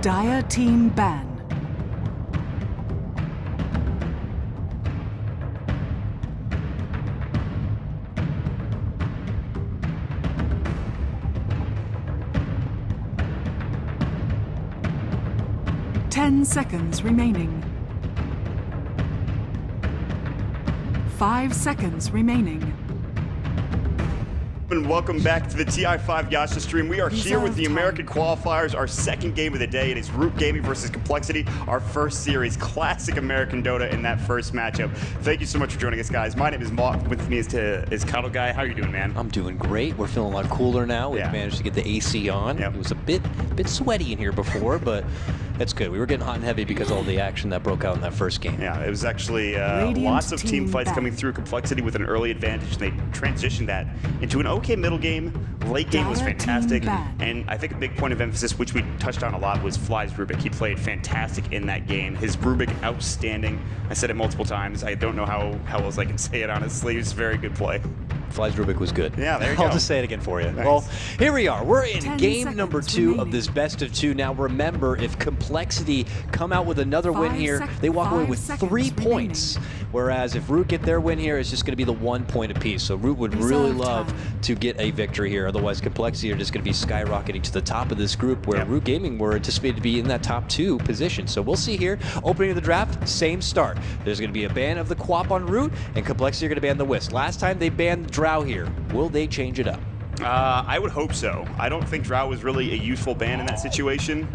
Dire team ban. Ten seconds remaining. 5 seconds remaining. And welcome back to the TI5 Yasha stream. We are here with the American Qualifiers, our second game of the day. It is RootGaming versus CompLexity, our first series. Classic American Dota in that first matchup. Thank you so much for joining us, guys. My name is Mark. With me is Cuddle Guy. How are you doing, man? I'm doing great. We're feeling a lot cooler now. We've managed to get the AC on. Yep. It was a bit sweaty in here before, but that's good. We were getting hot and heavy because of all the action that broke out in that first game. Yeah, it was actually lots of team fights coming through. CompLexity with an early advantage, and they transitioned that into an okay middle game. Late game was fantastic, and I think a big point of emphasis, which we touched on a lot, was Fly's Rubik. He played fantastic in that game. His Rubik, outstanding. I said it multiple times. I don't know how else I can say it, honestly. It was a very good play. Fly's Rubik was good. Yeah, there you go. I'll just say it again for you. Nice. Well, here we are. We're in game number 2 of this best of 2. Now, remember, if CompLexity come out with another win here, they walk away with 3 points. Whereas if Root get their win here, it's just going to be the 1 point apiece. So Root would really love to get a victory here. Otherwise, CompLexity are just going to be skyrocketing to the top of this group, where RootGaming were anticipated to be in that top 2 position. So we'll see here. Opening of the draft, same start. There's going to be a ban of the Quap on Root, and CompLexity are going to ban the Wisp. Last time they banned the Drow here. Will they change it up? I would hope so. I don't think Drow was really a useful ban in that situation.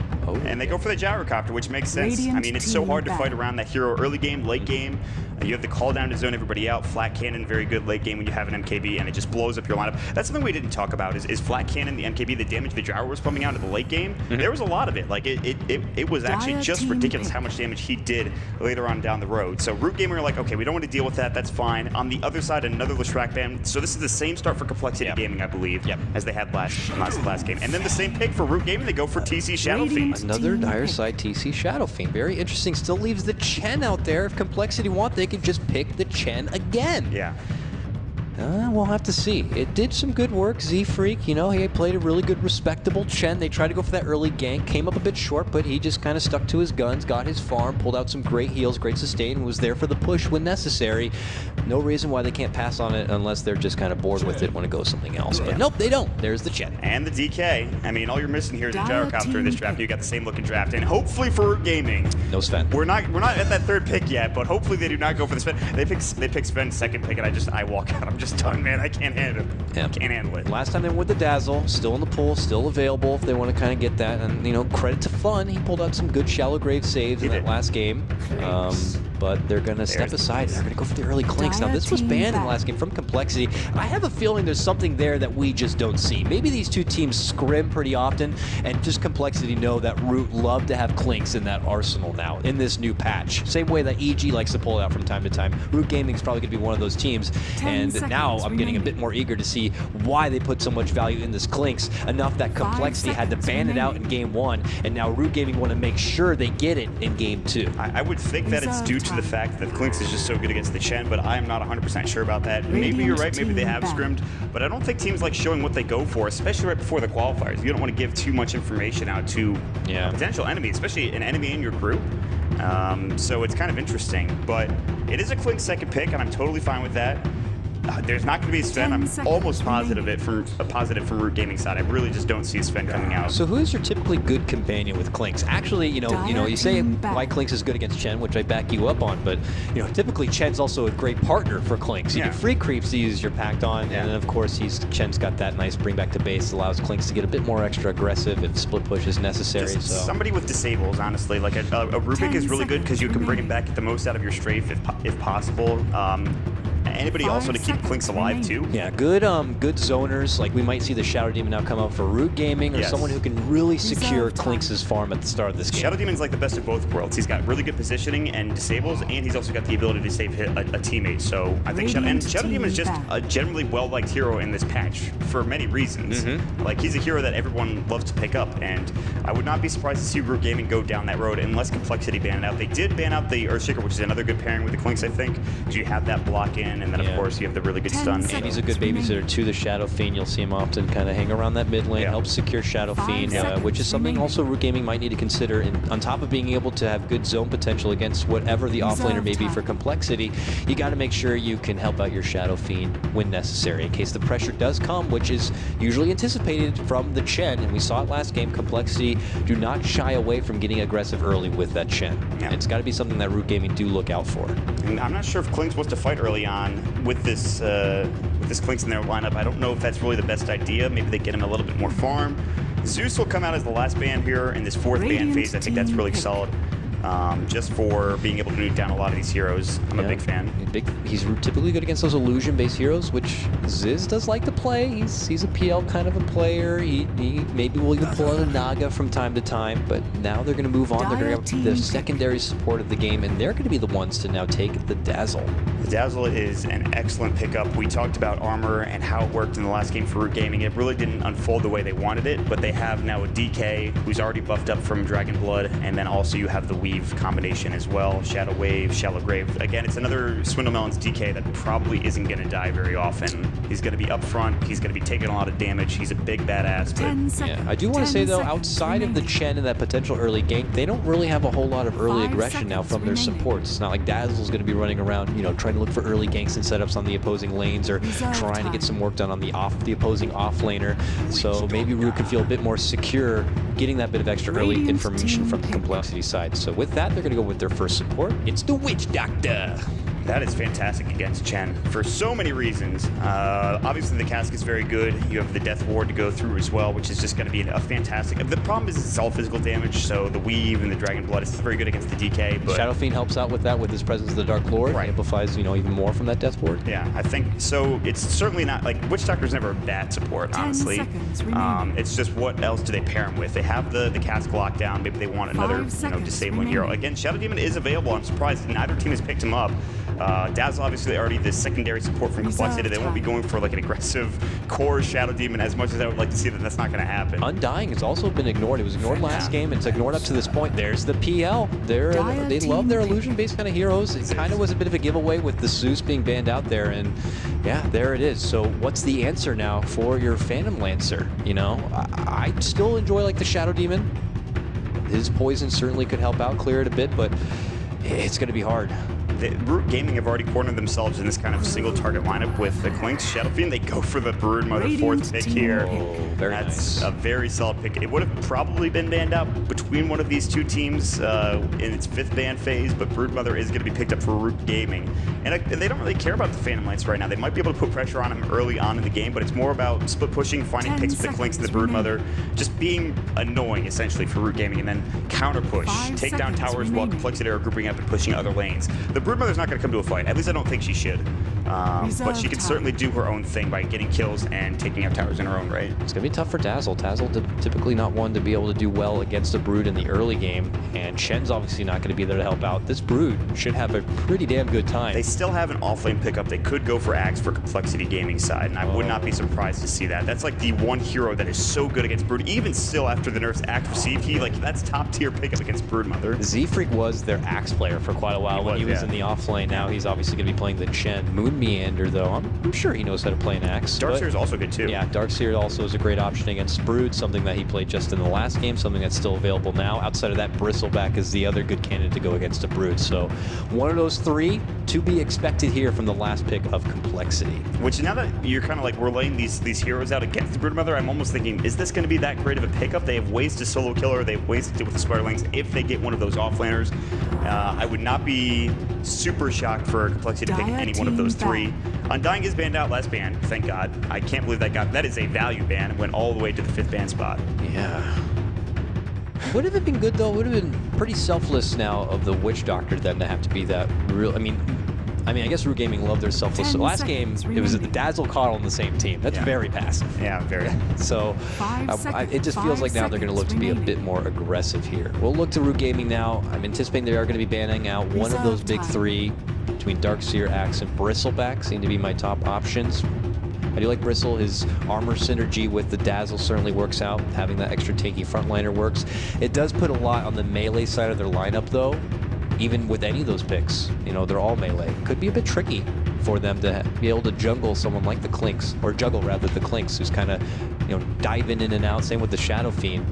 And they go for the gyrocopter, which makes sense. I mean, it's so hard to fight around that hero early game, late game. You have the call down to zone everybody out. Flat cannon, very good late game when you have an MKB, and it just blows up your lineup. That's something we didn't talk about is flat cannon, the MKB, the damage the Drow was pumping out in the late game. There was a lot of it. Like, it was actually just ridiculous how much damage he did later on down the road. So RootGaming are like, okay, we don't want to deal with that. That's fine. On the other side, another Leshrac ban. So this is the same start for CompLexity Gaming, I believe, as they had last game. And then the same pick for RootGaming. They go for TC Shadow Fiend. Another Dire side TC Shadow Fiend. Very interesting. Still leaves the Chen out there. If CompLexity want, they could just pick the Chen again. Yeah. We'll have to see. It did some good work. Z-Freak, you know, he played a really good, respectable Chen. They tried to go for that early gank. Came up a bit short, but he just kind of stuck to his guns, got his farm, pulled out some great heals, great sustain, and was there for the push when necessary. No reason why they can't pass on it unless they're just kind of bored with it when it goes something else. But nope, they don't. There's the Chen. And the DK. I mean, all you're missing here is a gyrocopter in this draft. You got the same looking draft. And hopefully for RootGaming, no Sven. We're not at that 3rd pick yet, but hopefully they do not go for the Sven. They pick Sven's 2nd pick, and I walk out. I'm just done, man. I can't handle it. Can't handle it. Last time they went with the Dazzle, still in the pool, still available if they want to kind of get that. And, you know, credit to Fun. He pulled out some good shallow grave saves in that last game. But they're going to step aside. They're going to go for the early clinks. Now, this was banned in the last game from CompLexity. I have a feeling there's something there that we just don't see. Maybe these two teams scrim pretty often, and just CompLexity know that Root love to have clinks in that arsenal now, in this new patch. Same way that EG likes to pull it out from time to time. RootGaming is probably going to be one of those teams. And now I'm getting a bit more eager to see why they put so much value in this clinks, enough that CompLexity had to ban it out in game 1, and now RootGaming want to make sure they get it in game 2. I would think that it's due to the fact that Clinks is just so good against the Chen, but I am not 100% sure about that. Maybe you're right, maybe they have scrimmed, but I don't think teams like showing what they go for, especially right before the qualifiers. You don't want to give too much information out to a potential enemy, especially an enemy in your group. So it's kind of interesting, but it is a Clinks 2nd pick, and I'm totally fine with that. There's not going to be a Sven. I'm almost positive from RootGaming side. I really just don't see a Sven coming out. So who is your typically good companion with Clinks? Actually, you say why Clinks is good against Chen, which I back you up on, but typically Chen's also a great partner for Clinks. You get free creeps to use your pact on, and then of course Chen's got that nice bring back to base, allows Clinks to get a bit more extra aggressive if split push is necessary. Just somebody with disables, honestly. Like a Rubik is really good because you can bring it back, get the most out of your strafe if possible. Anybody also to keep Clinks alive too. Yeah, good zoners. Like we might see the Shadow Demon now come out for RootGaming, or someone who can really secure Clinks' farm at the start of this game. Shadow Demon's like the best of both worlds. He's got really good positioning and disables, and he's also got the ability to save a teammate. So I think Shadow Demon is just a generally well-liked hero in this patch for many reasons. Like he's a hero that everyone loves to pick up, and I would not be surprised to see RootGaming go down that road unless CompLexity ban it out. They did ban out the Earthshaker, which is another good pairing with the Clinks, I think, because you have that block in and then of course you have the really good stun. And he's a good babysitter to the Shadow Fiend. You'll see him often kind of hang around that mid lane, help secure Shadow Fiend, which is something also RootGaming might need to consider. And on top of being able to have good zone potential against whatever the offlaner may be for CompLexity, you got to make sure you can help out your Shadow Fiend when necessary, in case the pressure does come, which is usually anticipated from the Chen. And we saw it last game. CompLexity do not shy away from getting aggressive early with that Chen. It's got to be something that RootGaming do look out for. And I'm not sure if Klink's wants to fight early on with this Klink's in their lineup. I don't know if that's really the best idea. Maybe they get him a little bit more farm. Zeus will come out as the last ban here in this 4th ban phase. I think that's really solid. Just for being able to nuke down a lot of these heroes. I'm a big fan. He's typically good against those illusion-based heroes, which Ziz does like to play. He's a PL kind of a player. He maybe will even pull out a Naga from time to time, but now they're going to move on. They're going to have the secondary support of the game, and they're going to be the ones to now take the Dazzle. The Dazzle is an excellent pickup. We talked about armor and how it worked in the last game for RootGaming. It really didn't unfold the way they wanted it, but they have now a DK who's already buffed up from Dragon Blood, and then also you have the Weave combination as well. Shadow Wave, Shallow Grave. Again, it's another Swindlemelon's DK that probably isn't going to die very often. He's going to be up front. He's going to be taking a lot of damage. He's a big badass. But I do want to say, though, outside of the Chen and that potential early gank, they don't really have a whole lot of early aggression now from their supports. It's not like Dazzle's going to be running around, you know, trying to look for early ganks and setups on the opposing lanes, or trying to get some work done on the opposing offlaner. So maybe Root can feel a bit more secure getting that bit of extra early information from the CompLexity side. So with that, they're going to go with their first support. It's the Witch Doctor. That is fantastic against Chen for so many reasons. Obviously, the cask is very good. You have the Death Ward to go through as well, which is just going to be a fantastic... The problem is it's all physical damage, so the Weave and the Dragon Blood is very good against the DK, but... Shadow Fiend helps out with that with his presence of the Dark Lord. Right. Amplifies, you know, even more from that Death Ward. Yeah, I think so. It's certainly not... Like, Witch Doctor's never a bad support, honestly. It's just what else do they pair him with? They have the cask lockdown. Maybe they want another, disabling hero. Again, Shadow Demon is available. I'm surprised neither team has picked him up. Dazzle obviously already the secondary support from CompLexity. They won't be going for like an aggressive core Shadow Demon as much as I would like to see them. That's not going to happen. Undying has also been ignored. It was ignored last game. It's ignored up to this point. There's the PL. They love their illusion-based kind of heroes. It kind of was a bit of a giveaway with the Zeus being banned out there, and yeah, there it is. So what's the answer now for your Phantom Lancer? You know, I still enjoy like the Shadow Demon. His poison certainly could help out, clear it a bit, but it's going to be hard. RootGaming have already cornered themselves in this kind of single target lineup with the Klink's Shadow Fiend. They go for the Broodmother 4th pick here. That's a very solid pick. It would have probably been banned out between one of these two teams in its 5th ban phase, but Broodmother is going to be picked up for RootGaming. And they don't really care about the Phantom Lance right now. They might be able to put pressure on him early on in the game, but it's more about split pushing, finding picks with the Klinks and the Broodmother, just being annoying essentially for RootGaming, and then counter push, take down towers while CompLexity are grouping up and pushing other lanes. The Broodmother's not going to come to a fight. At least I don't think she should. But she can certainly do her own thing by getting kills and taking out towers in her own right. It's going to be tough for Dazzle. Dazzle typically not one to be able to do well against a Brood in the early game, and Shen's obviously not going to be there to help out. This Brood should have a pretty damn good time. They still have an offlane pickup. They could go for Axe for CompLexity Gaming side, and I would not be surprised to see that. That's like the one hero that is so good against Brood. Even still after the nerfs Axe received, that's top tier pickup against Broodmother. Z-Freak was their Axe player for quite a while when he was in the offlane. Now he's obviously going to be playing the Chen. Moon Meander, though, I'm sure he knows how to play an Axe. Darkseer is also good, too. Yeah, Darkseer also is a great option against Brood, something that he played just in the last game, something that's still available now. Outside of that, Bristleback is the other good candidate to go against a Brood. So one of those three to be expected here from the last pick of CompLexity. Which, now that you're kind of like, we're laying these heroes out against the Broodmother, I'm almost thinking, is this going to be that great of a pickup? They have ways to solo kill her. They have ways to deal with the Spiderlings if they get one of those offlaners. I would not be super shocked for CompLexity to pick any one of those three. Undying is banned out last ban, thank God. I can't believe that is a value ban. It went all the way to the 5th ban spot. Yeah. Would have been good, though. Would have been pretty selfless now of the Witch Doctor then to have to be that real. I mean, I guess RootGaming loved their selfless. So last game, it was the Dazzle COL on the same team. That's very passive. Yeah, very. So it just feels like now they're going to look to be a bit more aggressive here. We'll look to RootGaming now. I'm anticipating they are going to be banning out one of those big three between Darkseer, Axe, and Bristleback. Seem to be my top options. I do like Bristle. His armor synergy with the Dazzle certainly works out. Having that extra tanky frontliner works. It does put a lot on the melee side of their lineup, though. Even with any of those picks, they're all melee. Could be a bit tricky for them to be able to jungle someone like the Clinks, or juggle rather the Clinks, who's kind of, you know, diving in and out. Same with the Shadow Fiend.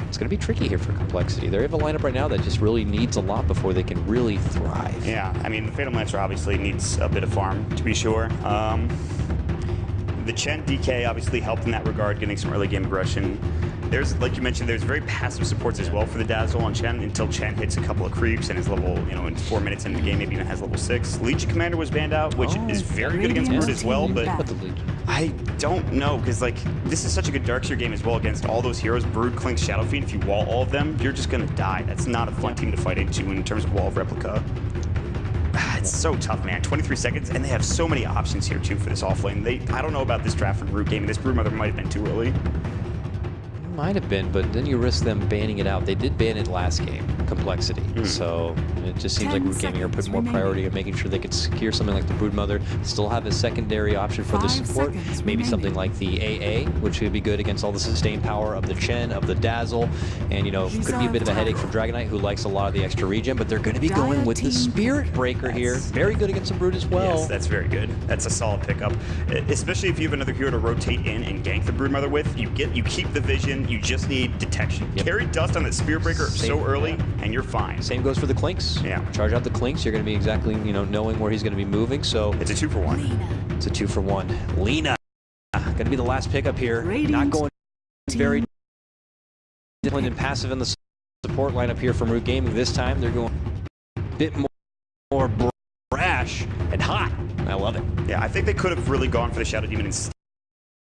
It's going to be tricky here for CompLexity. They have a lineup right now that just really needs a lot before they can really thrive. Yeah, I mean, the Fatal Lancer obviously needs a bit of farm, to be sure. The Chen DK obviously helped in that regard, getting some early game aggression. There's, like you mentioned, there's very passive supports as well for the Dazzle on Chen until Chen hits a couple of creeps and is level, you know, in 4 minutes into the game, maybe even has level 6. Legion Commander was banned out, which is very good against Brood as well, but I don't know, because, like, this is such a good Darkseer game as well against all those heroes, Brood, Clink, Shadow Fiend. If you wall all of them, you're just going to die. That's not a fun team to fight into in terms of wall of replica. It's so tough, man. 23 seconds, and they have so many options here, too, for this offlane. I don't know about this draft from RootGaming. This Broodmother might have been too early. Might have been, but then you risk them banning it out. They did ban it last game, CompLexity. So it just seems like RootGaming are putting more priority on making sure they could secure something like the Broodmother, still have a secondary option for the support. Maybe something like the AA, which would be good against all the sustained power of the Chen, of the Dazzle. And, you know, could be a bit of a headache for Dragonite, who likes a lot of the extra regen, but they're going to be going with the Spirit Breaker here. Very good against the Brood as well. Yes, that's very good. That's a solid pickup, especially if you have another hero to rotate in and gank the Broodmother with. You keep the vision. You just need detection. Carry dust on that Spirit Breaker so early, and you're fine. Same goes for the Clinks. Yeah. Charge out the Clinks. You're going to be exactly, you know, knowing where he's going to be moving. So it's a 2-for-1. It's a 2-for-1. Lena, going to be the last pickup here. Not going very disciplined and passive in the support lineup here from RootGaming. This time they're going a bit more brash and hot. I love it. Yeah, I think they could have really gone for the Shadow Demon instead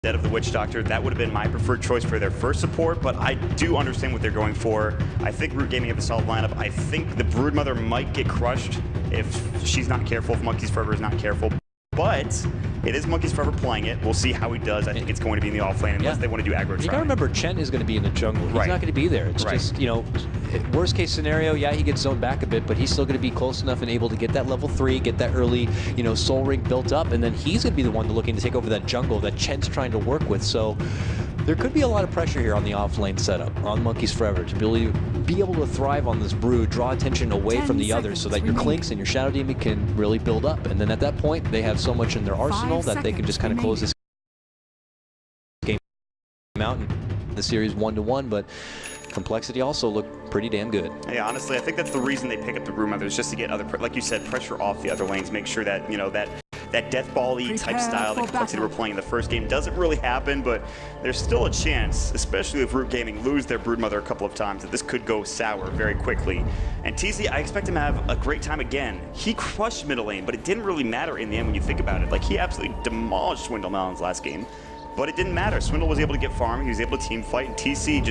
of the Witch Doctor. That would have been my preferred choice for their first support, but I do understand what they're going for. I think RootGaming have a solid lineup. I think the Broodmother might get crushed if she's not careful, if Monkeys Forever is not careful. But it is Monkeys Forever playing it. We'll see how he does. I think it's going to be in the offlane unless they want to do aggro. You gotta remember, Chen is going to be in the jungle. He's not going to be there. It's just, you know, worst case scenario, yeah, he gets zoned back a bit, but he's still going to be close enough and able to get that level 3, get that early, you know, soul ring built up, and then he's going to be the one looking to take over that jungle that Chen's trying to work with. So there could be a lot of pressure here on the offlane setup, on Monkeys Forever, to be able to thrive on this Brood, draw attention away from the others so that your Clinks and your Shadow Demon can really build up. And then at that point, they have so much in their arsenal that they can just kind of close this game out in the series 1-1, but CompLexity also looked pretty damn good. Yeah, honestly, I think that's the reason they pick up the Broodmother, is just to get other, like you said, pressure off the other lanes, make sure that, you know, that death ball-y type style that CompLexity were playing in the first game doesn't really happen, but there's still a chance, especially if RootGaming lose their Broodmother a couple of times, that this could go sour very quickly. And TZ, I expect him to have a great time again. He crushed middle lane, but it didn't really matter in the end when you think about it. Like, he absolutely demolished Swindle Melon's last game. But it didn't matter. Swindle was able to get farm, he was able to team fight, and TC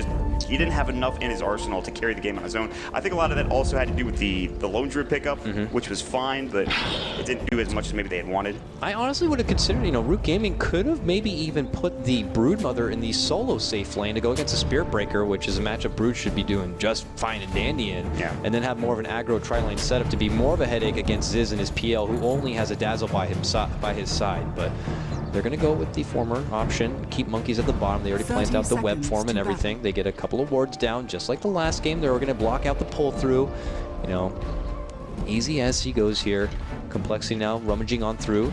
he didn't have enough in his arsenal to carry the game on his own. I think a lot of that also had to do with the Lone Druid pickup, which was fine, but it didn't do as much as maybe they had wanted. I honestly would have considered, you know, RootGaming could have maybe even put the Broodmother in the solo safe lane to go against the Spirit Breaker, which is a matchup Brood should be doing just fine and dandy in, and then have more of an aggro tri-lane setup to be more of a headache against Ziz and his PL, who only has a Dazzle by his side. But they're going to go with the former option, keep Monkeys at the bottom. They already planned out the web form and everything. They get a couple of wards down, just like the last game. They're going to block out the pull-through. You know, easy as he goes here. CompLexity now rummaging on through,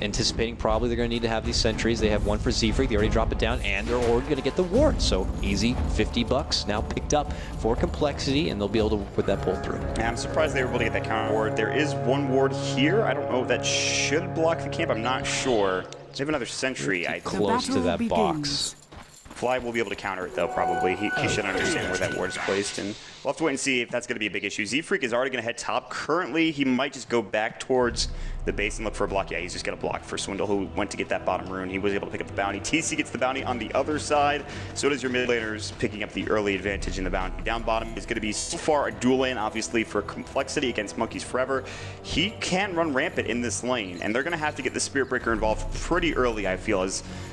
anticipating probably they're going to need to have these sentries. They have one for Z-Freak. They already drop it down, and they're already going to get the ward. So easy, $50 now picked up for CompLexity, and they'll be able to work with that pull-through. Yeah, I'm surprised they were able to get that counter ward. There is one ward here. I don't know if that should block the camp. I'm not sure. They have another sentry. Close to that box. Fly will be able to counter it, though, probably. He should understand where that ward is placed, and we'll have to wait and see if that's going to be a big issue. Z-Freak is already going to head top. Currently, he might just go back towards the base and look for a block. Yeah, he's just going to block for Swindle, who went to get that bottom rune. He was able to pick up the bounty. TC gets the bounty on the other side. So does your mid laners, picking up the early advantage in the bounty. Down bottom is going to be so far a dual lane, obviously, for CompLexity against Monkeys Forever. He can run rampant in this lane, and they're going to have to get the Spirit Breaker involved pretty early, I feel,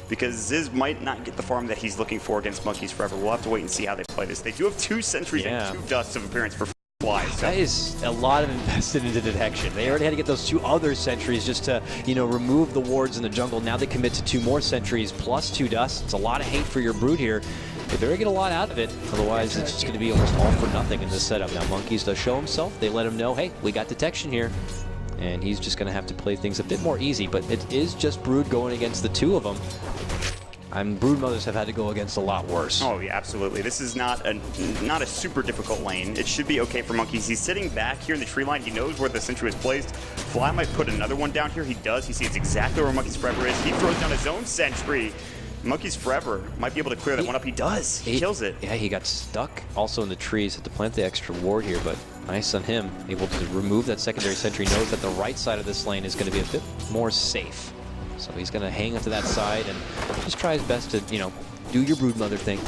because Ziz might not get the farm that he's looking for against Monkeys Forever. We'll have to wait and see how they play this. They do have 2 sentries and 2 dusts of appearance for Fly. So. That is a lot of invested into detection. They already had to get those 2 other sentries just to, you know, remove the wards in the jungle. Now they commit to 2 more sentries plus 2 dusts. It's a lot of hate for your Brood here. They better get a lot out of it, otherwise it's just going to be almost all for nothing in this setup. Now Monkeys does show himself. They let him know, hey, we got detection here. and he's just going to have to play things a bit more easy. But it is just Brood going against the two of them. Brood mothers have had to go against a lot worse. Oh yeah, absolutely. This is not a super difficult lane. It should be okay for Monkeys. He's sitting back here in the tree line. He knows where the sentry is placed. Fly might put another one down here. He does. He sees exactly where Monkeys Forever is. He throws down his own sentry. Monkeys Forever might be able to clear that one up. He does. He kills it. Yeah, he got stuck also in the trees. Had to plant the extra ward here, but nice on him. Able to remove that secondary sentry. Knows that the right side of this lane is going to be a bit more safe. So he's going to hang up to that side and just try his best to, do your Broodmother thing.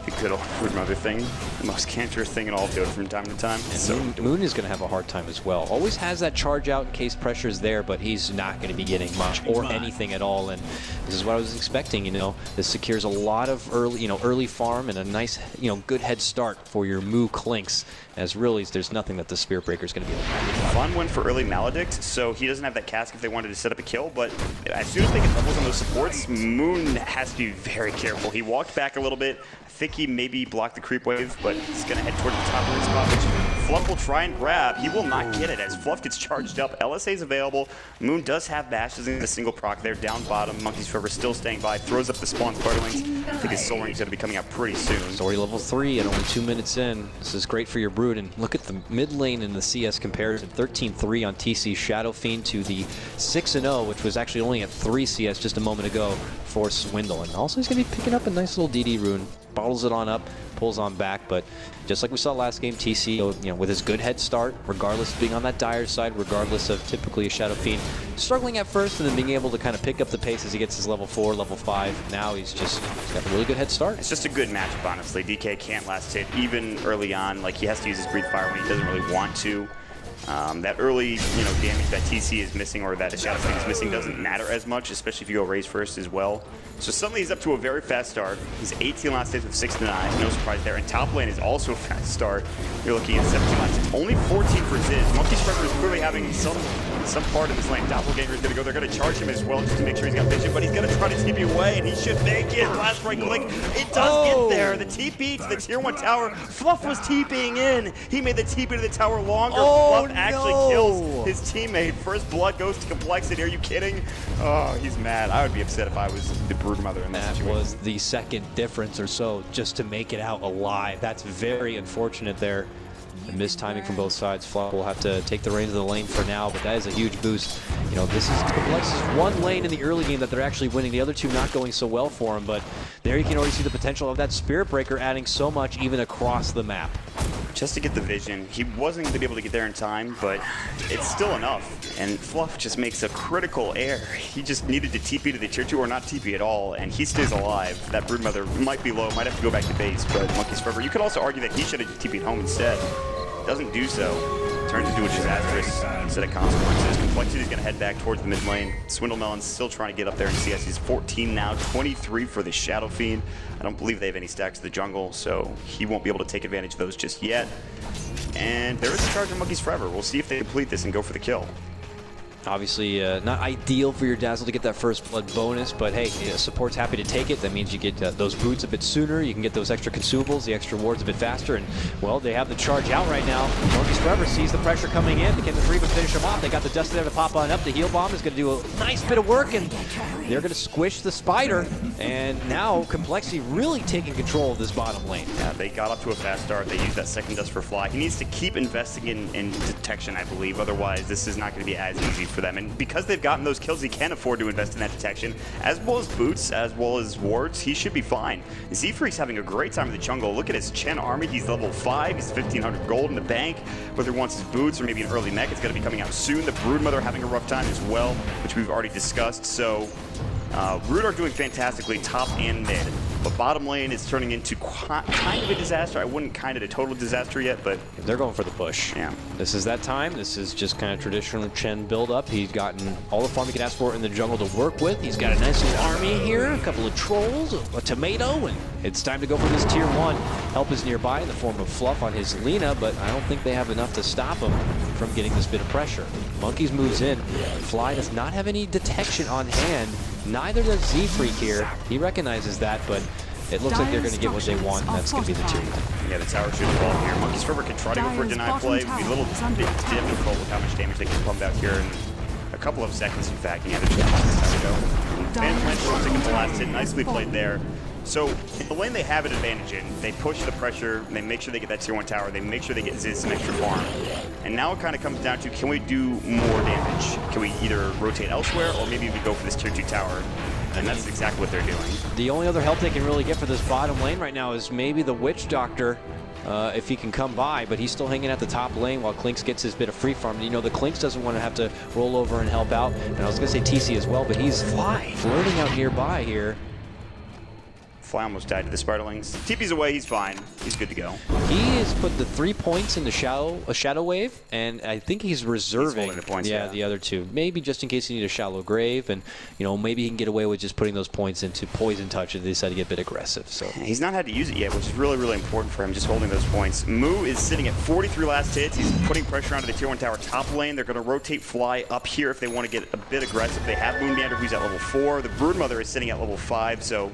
The good old Broodmother thing. The most cancerous thing in all of Dota from time to time. And so Moon is going to have a hard time as well. Always has that charge out in case pressure is there, but he's not going to be getting much or anything at all. And this is what I was expecting. This secures a lot of early farm and a nice, good head start for your Moo Clinks. As really, there's nothing that the Spirit Breaker is going to be able to do. Fun win for early Maledict, so he doesn't have that cask if they wanted to set up a kill, but as soon as they get levels on those supports, Moon has to be very careful. He walked back a little bit. I think he maybe blocked the creep wave, but he's going to head toward the top of the spot, which Fluff will try and grab. He will not get it as Fluff gets charged up. LSA is available. Moon does have bashes in a single proc there. Down bottom, Monkeys Forever still staying by. Throws up the spawn Spiderlings. I think his Soul Ring is going to be coming out pretty soon. He's already level 3 and only 2 minutes in. This is great for your Brood. And look at the mid lane in the CS comparison. 13-3 on TC Shadow Fiend to the 6-0, which was actually only at 3 CS just a moment ago for Swindle. And also he's going to be picking up a nice little DD rune. Bottles it on up, pulls on back, but just like we saw last game, TC, with his good head start, regardless of being on that dire side, regardless of typically a Shadow Fiend, struggling at first and then being able to kind of pick up the pace as he gets his level 4, level 5. Now he's got a really good head start. It's just a good matchup, honestly. DK can't last hit, even early on. Like, he has to use his Breathe Fire when he doesn't really want to. That early, damage that TC is missing or that a Shadow Fiend is missing doesn't matter as much, especially if you go raise first as well. So suddenly he's up to a very fast start. He's 18 last days with 6-9, no surprise there. And top lane is also a fast start. You're looking at 17 last, only 14 for Ziz. Monkeys Forever is clearly having some part of this lane. Doppelganger is going to go. They're going to charge him as well just to make sure he's got vision, but he's going to try to TP away, and he should make it. Last right click. It does get there. The TP to the tier 1 tower. Fluff was TPing in. He made the TP to the tower longer. Fluff actually kills his teammate. First blood goes to CompLexity. Are you kidding? Oh, he's mad. I would be upset if I was the Broodmother in this situation. That was the second difference or so just to make it out alive. That's very unfortunate there. And missed timing from both sides. Fluff will have to take the reins of the lane for now, but that is a huge boost. This is CompLex's one lane in the early game that they're actually winning. The other two not going so well for him, but there you can already see the potential of that Spirit Breaker adding so much even across the map. Just to get the vision, he wasn't going to be able to get there in time, but it's still enough. And Fluff just makes a critical error. He just needed to TP to the tier 2 or not TP at all, and he stays alive. That Broodmother might be low, might have to go back to base, but Monkeys Forever. You could also argue that he should have TP'd home instead. Doesn't do so. Turns into a disastrous set of consequences. CompLexity is going to head back towards the mid lane. Swindlemelon's still trying to get up there in CS. He's 14 now, 23 for the Shadow Fiend. I don't believe they have any stacks to the jungle, so he won't be able to take advantage of those just yet. And there is a charge on Monkeys Forever. We'll see if they complete this and go for the kill. Obviously, not ideal for your Dazzle to get that first blood bonus, but hey, support's happy to take it. That means you get those boots a bit sooner, you can get those extra consumables, the extra wards a bit faster, and, well, they have the charge out right now. Monkeys Forever sees the pressure coming in. Can the 3 finish him off? They got the dust there to pop on up. The heal bomb is going to do a nice bit of work, and they're going to squish the Spider, and now CompLexity really taking control of this bottom lane. Yeah, they got up to a fast start. They used that second dust for Fly. He needs to keep investing in detection, I believe. Otherwise, this is not going to be as easy for them. And because they've gotten those kills, he can afford to invest in that detection, as well as boots, as well as wards. He should be fine. Z-Freak's having a great time in the jungle. Look at his Chen army. He's level 5. He's 1,500 gold in the bank. Whether he wants his boots or maybe an early mech, it's going to be coming out soon. The Broodmother having a rough time as well, which we've already discussed. So Root are doing fantastically top and mid. But bottom lane is turning into kind of a disaster. I wouldn't kind of a total disaster yet, but they're going for the push. Yeah. This is that time. This is just kind of traditional Chen build-up. He's gotten all the farm he can ask for in the jungle to work with. He's got a nice little army here, a couple of trolls, a tomato, and it's time to go for this tier 1. Help is nearby in the form of Fluff on his Lina, but I don't think they have enough to stop him from getting this bit of pressure. Monkeys moves in. Fly does not have any detection on hand. Neither does Z-Freak here. He recognizes that, but it looks like they're going to get what they want, and that's going to be the tier 1. Yeah, the tower should fall here. Monkey's Forever can try to go for a deny play. It would be a little bit difficult with how much damage they can pump out here in a couple of seconds, in fact. Yeah, they're just going to go. Phantom Lance will take the last hit. Nicely played there. So, in the lane they have an advantage in, they push the pressure, they make sure they get that tier 1 tower, they make sure they get Ziz some extra farm. And now it kind of comes down to, can we do more damage? Can we either rotate elsewhere, or maybe we go for this tier 2 tower? And that's exactly what they're doing. The only other help they can really get for this bottom lane right now is maybe the Witch Doctor, if he can come by, but he's still hanging at the top lane while Clinks gets his bit of free farm. You know, the Clinks doesn't want to have to roll over and help out. And I was going to say TC as well, but he's flirting out nearby here. Fly almost died to the Spiderlings. TP's away, he's fine. He's good to go. He has put the 3 points in the Shadow Wave, and I think he's reserving the points, the other 2. Maybe just in case you need a Shallow Grave, and you know, maybe he can get away with just putting those points into Poison Touch if they decide to get a bit aggressive. So he's not had to use it yet, which is really, really important for him, just holding those points. Moo is sitting at 43 last hits. He's putting pressure onto the tier 1 tower top lane. They're going to rotate Fly up here if they want to get a bit aggressive. They have Moongander, who's at level 4. The Broodmother is sitting at level 5, so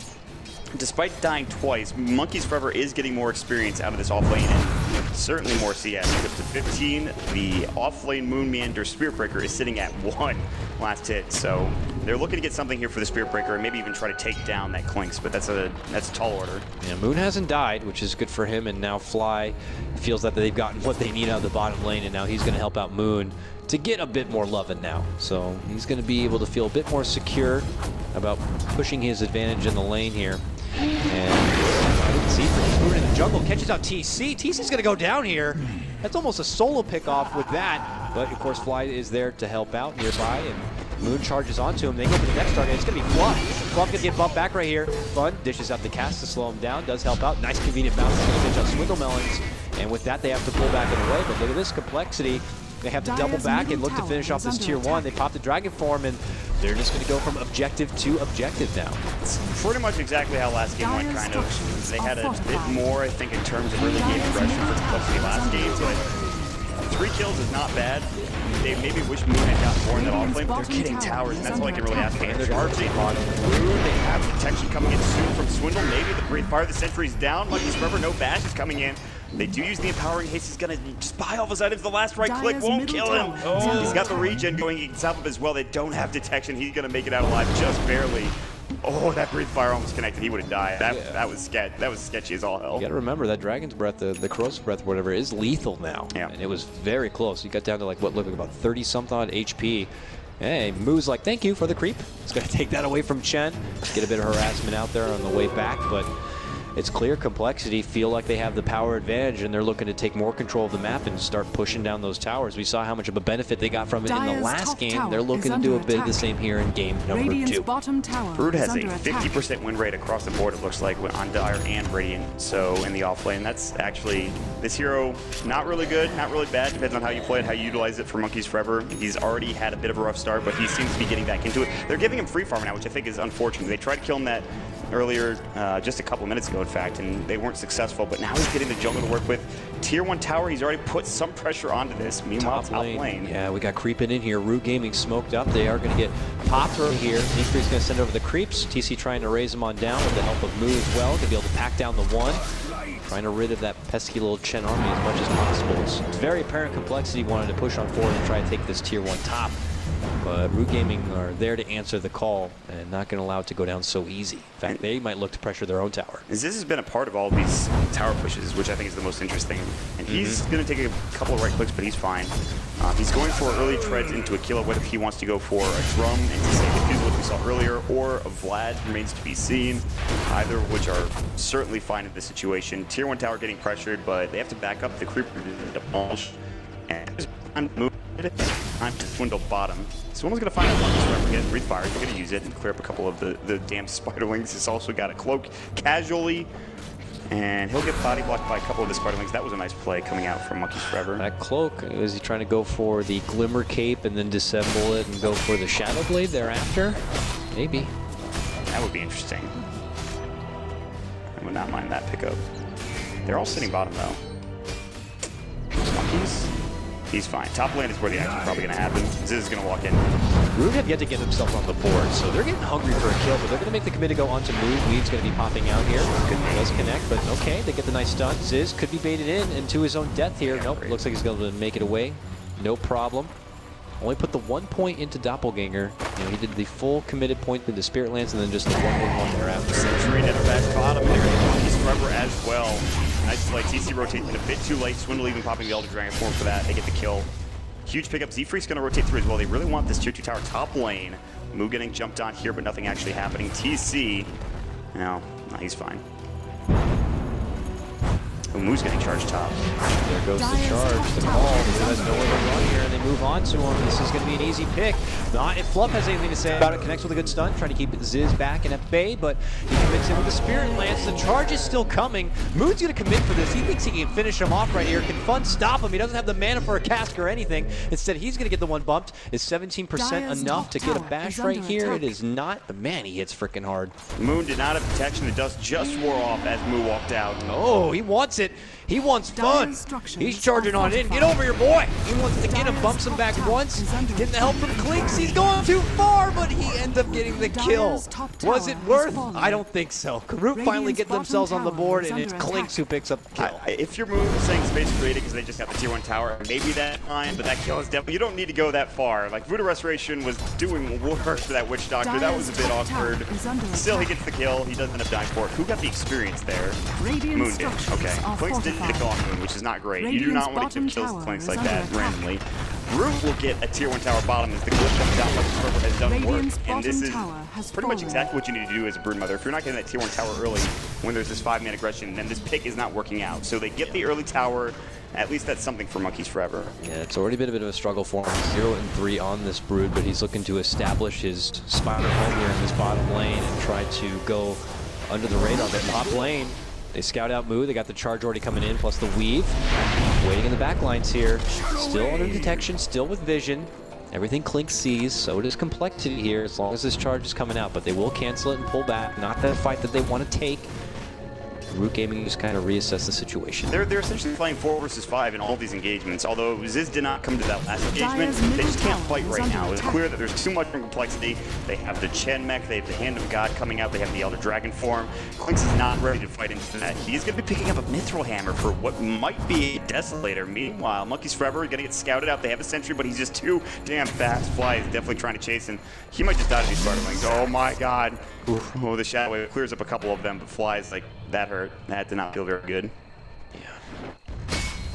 despite dying twice, Monkey's Forever is getting more experience out of this offlane and certainly more CS. Up to 15, the offlane Moonmeander Spirit Breaker is sitting at 1 last hit. So they're looking to get something here for the Spirit Breaker and maybe even try to take down that Clinks, but that's a tall order. Yeah, Moon hasn't died, which is good for him, and now Fly feels that they've gotten what they need out of the bottom lane, and now he's going to help out Moon to get a bit more loving now. So he's going to be able to feel a bit more secure about pushing his advantage in the lane here. And I didn't see for moving in the jungle, catches out TC. TC's gonna go down here. That's almost a solo pick off with that. But of course, Fly is there to help out nearby, and Moon charges onto him. They go for the next target. It's gonna be Fluff. Fluff gonna get bumped back right here. Fun dishes out the cast to slow him down. Does help out. Nice convenient bounce. Gonna pitch out Swindle Melons. And with that, they have to pull back and away. But look at this CompLexity. They have to double back and look to finish off this tier 1. They pop the Dragon Form, and they're just going to go from objective to objective now. It's pretty much exactly how last game went, kind of. They had a bit more, I think, in terms of early game aggression for CompLexity last game, but 3 kills is not bad. They maybe wish Moon had gotten more in that offlane, but they're getting towers, and that's all I can really ask for. They're charging on Moon. They have detection coming in soon from Swindle. Maybe the Breathe Fire, the Sentry's down. Monkey's Forever, no bash is coming in. They do use the empowering haste. He's gonna just buy all of his items. The last right click won't kill him. Oh, he's got the regen going south of as well. They don't have detection. He's gonna make it out alive just barely. Oh, that Breathe Fire almost connected. He would have died. That was sketchy as all hell. You gotta remember that Dragon's Breath, the Corrosive Breath, whatever, is lethal now. Yeah. And it was very close. You got down to like what looked like about 30-something on HP. Hey, Moo's like, thank you for the creep. It's gonna take that away from Chen. Get a bit of harassment out there on the way back, but it's clear CompLexity feel like they have the power advantage, and they're looking to take more control of the map and start pushing down those towers. We saw how much of a benefit they got from it in the last game. They're looking to do a bit of the same here in game number 2. Brood has a 50% win rate across the board, it looks like, on Dire and Radiant. So in the offlane, that's actually, this hero, not really good, not really bad. Depends on how you play it, how you utilize it for Monkey's Forever. He's already had a bit of a rough start, but he seems to be getting back into it. They're giving him free farm now, which I think is unfortunate. They tried to kill him that earlier, just a couple of minutes ago, in fact, and they weren't successful, but now he's getting the jungle to work with. Tier 1 tower, he's already put some pressure onto this. Meanwhile, top lane. Yeah, we got creeping in here. RootGaming smoked up. They are going to get popped right here. Nitri's going to send over the creeps. TC trying to raise them on down with the help of Moo as well to be able to pack down the 1. Trying to rid of that pesky little Chen army as much as possible. It's very apparent CompLexity wanted to push on forward and try to take this tier 1 top. But RootGaming are there to answer the call and not going to allow it to go down so easy. In fact, they might look to pressure their own tower. This has been a part of all of these tower pushes, which I think is the most interesting. And he's going to take a couple of right clicks, but he's fine. He's going for early treads into Aquila, whether he wants to go for a drum and to save the fuse, which we saw earlier, or a Vlad remains to be seen. Either of which are certainly fine in this situation. Tier 1 tower getting pressured, but they have to back up the creeper to demolish. And time to move. Time to Swindle bottom. Someone's going to find out Monkey's Forever, get Breathe Fire. They're going to use it and clear up a couple of the damn Spiderlings. He's also got a cloak casually, and he'll get body blocked by a couple of the Spiderlings. That was a nice play coming out from Monkey's Forever. That cloak, is he trying to go for the Glimmer Cape and then disassemble it and go for the Shadow Blade thereafter? Maybe. That would be interesting. I would not mind that pickup. They're all sitting bottom though. Monkeys. He's fine. Top lane is where the action's probably going to happen. Ziz is going to walk in. Root have yet to get themselves on the board, so they're getting hungry for a kill, but they're going to make the commit to go onto Moon. Weave's going to be popping out here. Does connect, but okay, they get the nice stun. Ziz could be baited in into his own death here. Nope, looks like he's going to make it away. No problem. Only put the 1 point into Doppelganger. You know, he did the full committed point into Spirit Lance and then just the 1-1 thereafter. Sentry never back bottom, and they're going to go Monkeys Forever as well. Nice play. TC rotating a bit too late. Swindle even popping the Elder Dragon form for that. They get the kill. Huge pickup. Z-Freak's going to rotate through as well. They really want this tier 2 tower top lane. Moo getting jumped on here, but nothing actually happening. TC, no, he's fine. Oh, Moo's getting charged top. There goes the charge, the call. Moo has nowhere to run here, and they move on to him. This is going to be an easy pick. Not if Fluff has anything to say about it. Connects with a good stun, trying to keep Ziz back and at bay, but he commits in with the Spirit Lance. The charge is still coming. Moo's going to commit for this. He thinks he can finish him off right here. Can Fun stop him? He doesn't have the mana for a cask or anything. Instead, he's going to get the one bumped. Is 17% enough to get a bash right here? It is not. But man, he hits freaking hard. Moon did not have protection. The dust just wore off as Moo walked out. Oh, he wants it. He wants fun. He's charging on in. Get over here, boy. He wants to get him, bumps him back once. Getting the help from Clinks. He's going too far, but he ends up getting the kill. Was it worth? I don't think so. Root finally get themselves on the board, and it's Clinks who picks up the kill. If your move is saying space created because they just got the tier 1 tower, maybe that's fine, but that kill is definitely, you don't need to go that far. Like, Voodoo Restoration was doing work for that Witch Doctor. That was a bit awkward. Still, he gets the kill. He doesn't end up dying for it. Who got the experience there? Moon did. Okay. Clinks didn't get a kill on Moon, which is not great. You do not want to give kills to Clinks like that randomly. Root will get a tier 1 tower bottom as the glitch comes out like the server has done work. And this is pretty much exactly what you need to do as a Broodmother. If you're not getting that tier 1 tower early when there's this 5-man aggression, then this pick is not working out. So they get the early tower. At least that's something for Monkeys Forever. Yeah, it's already been a bit of a struggle for him. 0-3 on this Brood, but he's looking to establish his spider home here in this bottom lane and try to go under the radar. But top lane, they scout out Moo. They got the charge already coming in, plus the weave. Waiting in the back lines here. Still under detection, still with vision. Everything Clink sees, so does CompLexity here, as long as this charge is coming out. But they will cancel it and pull back. Not that fight that they want to take. RootGaming just kind of reassess the situation. They're essentially playing 4 versus 5 in all these engagements. Although Ziz did not come to that last engagement, they just can't fight right now. It's clear that there's too much complexity. They have the Chen mech, they have the Hand of God coming out, they have the Elder Dragon form. Clinks is not ready to fight into that. He's going to be picking up a Mithril Hammer for what might be a Desolator. Meanwhile, Monkeys Forever are going to get scouted out. They have a Sentry, but he's just too damn fast. Fly is definitely trying to chase, and he might just die to these Startlings. Oh my god. Oh, the Shadow Wave clears up a couple of them, but Fly's like, that hurt. That did not feel very good. Yeah.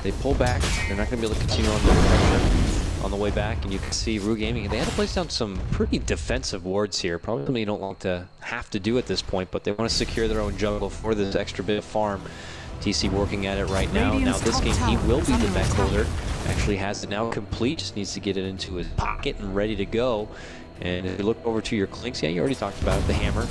They pull back. They're not going to be able to continue on the pressure on the way back, and you can see RootGaming, they had to place down some pretty defensive wards here. Probably something you don't want to have to do at this point, but they want to secure their own jungle for this extra bit of farm. TC working at it right now. Now this game, he will be the mech holder. Actually has it now complete. Just needs to get it into his pocket and ready to go. And if you look over to your Clinks, yeah, you already talked about it, the hammer.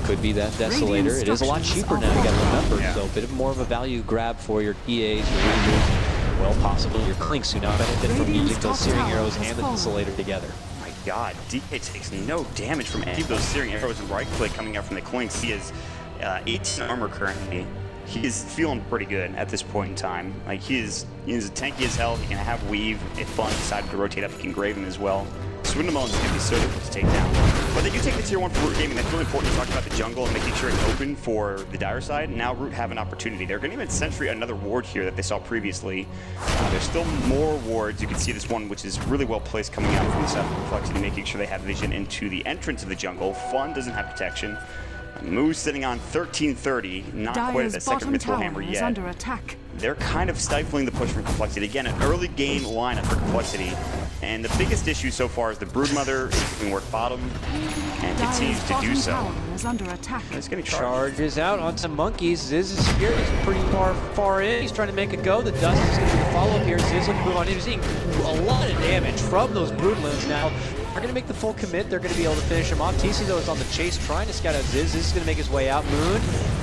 Could be that Desolator. It is a lot cheaper now, you gotta remember. So a bit more of a value grab for your EAs, your Reavers, well, possibly your Clinks, who now benefit from using those Searing Arrows and the Desolator together. My god, DK takes no damage from any of those Searing Arrows and right click coming out from the Clinks. He has 18 armor currently. He is feeling pretty good at this point in time. Like, he's tanky as hell. He can have weave. If Fun decided to rotate up, he can grave him as well. Swindlemon is going to be so difficult to take down. But they do take the tier 1 for RootGaming. That's really important to talk about the jungle and making sure it's open for the dire side. Now Root have an opportunity. They're going to even Sentry another ward here that they saw previously. There's still more wards. You can see this one, which is really well placed coming out from the south of CompLexity, making sure they have vision into the entrance of the jungle. Fun doesn't have protection. Moo's sitting on 1330, not quite at that second Mithril Hammer yet. Under attack. They're kind of stifling the push from CompLexity. Again, an early game lineup for CompLexity. And the biggest issue so far is the Broodmother is doing work bottom and continues to do so. Under attack. It's getting charges out onto Monkeys. Ziz's Spirit is pretty far in. He's trying to make a go. The Dust is going to be the follow-up here. Ziz looking to move on in. He's seeing a lot of damage from those Broodlings now. They're going to make the full commit. They're going to be able to finish him off. TC, though, is on the chase trying to scout out Ziz. Ziz is going to make his way out. Moon,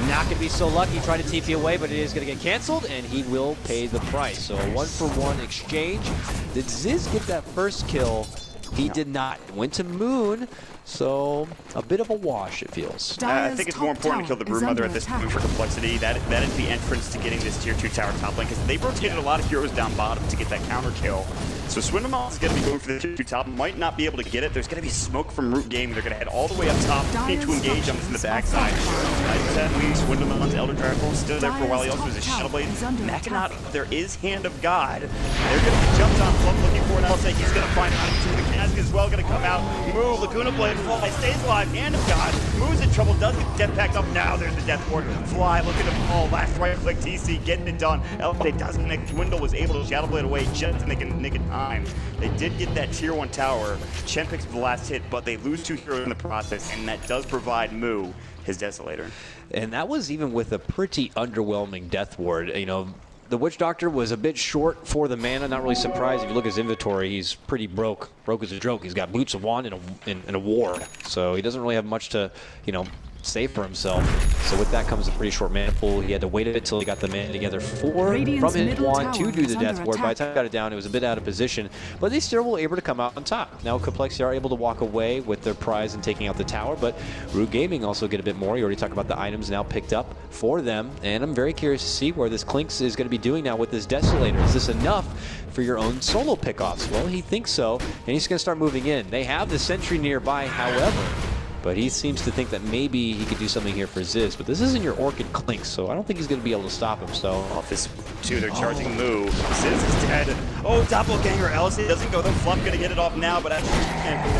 not going to be so lucky. Trying to TP away, but it is going to get canceled, and he will pay the price. So a 1-for-1 exchange. Did Ziz get that first kill? He did not. Went to Moon. So, a bit of a wash, it feels. I think it's more important to kill the Broodmother at this point for CompLexity. That is the entrance to getting this tier 2 tower top lane, because they've rotated a lot of heroes down bottom to get that counter kill. So Swindlemelon is going to be going for the tier 2 top, might not be able to get it. There's going to be smoke from RootGaming. They're going to head all the way up top, need to engage on this in the backside. Sadly, Swindlemelon's Elder Dragon still there for a while. He also has a Shadow Blade. Mackinac, there is Hand of God. They're going to be jumped on. Fluff looking for an LSA. He's going to find out. The Kazak as well going to come out. Move, Laguna Blade, Fly, stays alive. Hand of God, moves in trouble, does get Death Pact up. Now there's the Death Ward. Fly, looking to fall. Last right click, TC getting it done. LSA does connect. Dwindle was able to Shadow Blade away just in the nick of time. They did get that tier 1 tower. Chen picks up the last hit, but they lose 2 heroes in the process, and that does provide Moo his Desolator. And that was even with a pretty underwhelming Death Ward. You know, the Witch Doctor was a bit short for the mana. Not really surprised. If you look at his inventory, he's pretty broke. Broke as a joke. He's got Boots of Wand and a Ward. So he doesn't really have much to, you know, save for himself. So with that comes a pretty short mana pool. He had to wait a bit till he got the mana together from his wand to do the Death Ward. By the time he got it down, it was a bit out of position, but they still were able to come out on top. Now CompLexity are able to walk away with their prize and taking out the tower, but RootGaming also get a bit more. You already talked about the items now picked up for them, and I'm very curious to see where this Clinks is going to be doing now with this Desolator. Is this enough for your own solo pickoffs? Well, he thinks so, and he's going to start moving in. They have the sentry nearby, however, but he seems to think that maybe he could do something here for Ziz. But this isn't your Orchid Clinks, so I don't think he's going to be able to stop him. So off this two, they're charging Moo. Ziz is dead. Oh, Doppelganger. LSA doesn't go. The Fluff going to get it off now, but actually,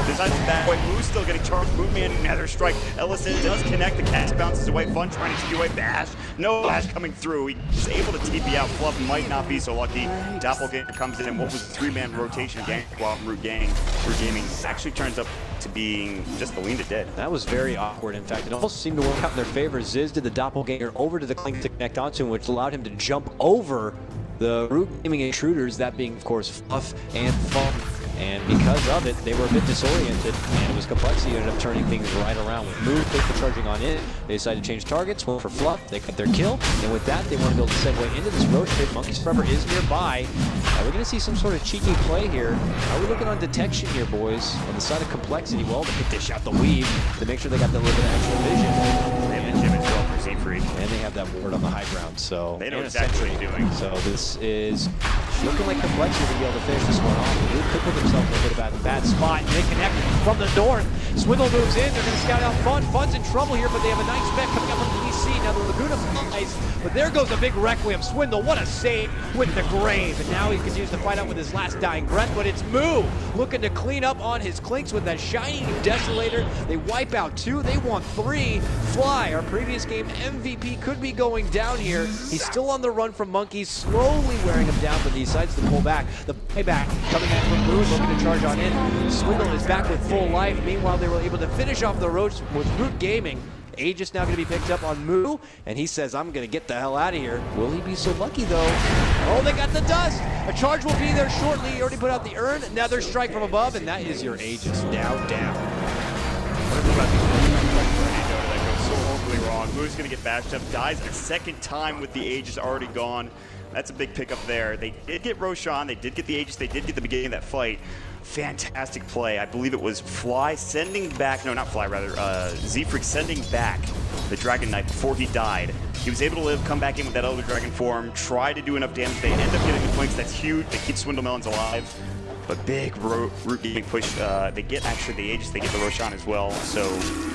besides that way, Moo's still getting charged. Moonman, Nether Strike. LSA does connect. The cast bounces away. Fun trying to TP away. Bash. No Bash coming through. He's able to TP out. Fluff might not be so lucky. Doppelganger comes in, and what was a 3-man rotation gang while RootGaming actually turns up to being just the lean to dead. That was very awkward. In fact, it almost seemed to work out in their favor. Ziz did the Doppelganger over to the Clink to connect onto him, which allowed him to jump over the RootGaming intruders, that being, of course, Fluff and Funk. And because of it, they were a bit disoriented, and it was CompLexity who ended up turning things right around. With Move quickly charging on in, they decided to change targets, went for Fluff, they got their kill, and with that, they want to be able to segue into this Roche pit. Monkey's Forever is nearby. Are we going to see some sort of cheeky play here? Are we looking on detection here, boys? On the side of CompLexity, well, they could dish out the weave to make sure they got the little bit of extra vision. They have the gym as well for Z-Freak. And they have that ward on the high ground, so... They know exactly what they're doing. So this is looking like CompLexity will be able to finish this one off. Luke could put themselves in a bit of a bad spot, and they connect from the north. Swindle moves in, they're going to scout out Fun. Fun's in trouble here, but they have a nice spec coming up from the DC. Now the Laguna flies, but there goes a big Requiem. Swindle, what a save with the grave. And now he continues to fight out with his last dying breath, but it's Moo looking to clean up on his Clinks with that shiny new Desolator. They wipe out 2, they want 3. Fly, our previous game MVP, could be going down here. He's still on the run from Monkeys, slowly wearing him down, but he decides to pull back. The payback coming back from Moo, looking to charge on in. Swindle is back with full life. Meanwhile, they were able to finish off the road with RootGaming. Aegis now going to be picked up on Moo, and he says, I'm going to get the hell out of here. Will he be so lucky, though? Oh, they got the dust. A charge will be there shortly. He already put out the urn. Another strike from above, and that is your Aegis. Now down. That goes so horribly wrong. Moo's going to get bashed up, dies a second time with the Aegis already gone. That's a big pickup there. They did get Roshan, they did get the Aegis, they did get the beginning of that fight. Fantastic play. I believe it was Fly sending back, no, not Fly, rather, Z-Freak sending back the Dragon Knight before he died. He was able to live, come back in with that Elder Dragon form, try to do enough damage. They end up getting the Clinks. That's huge. They keep Swindlemelons alive. But big RootGaming push. They get actually the Aegis, they get the Roshan as well. So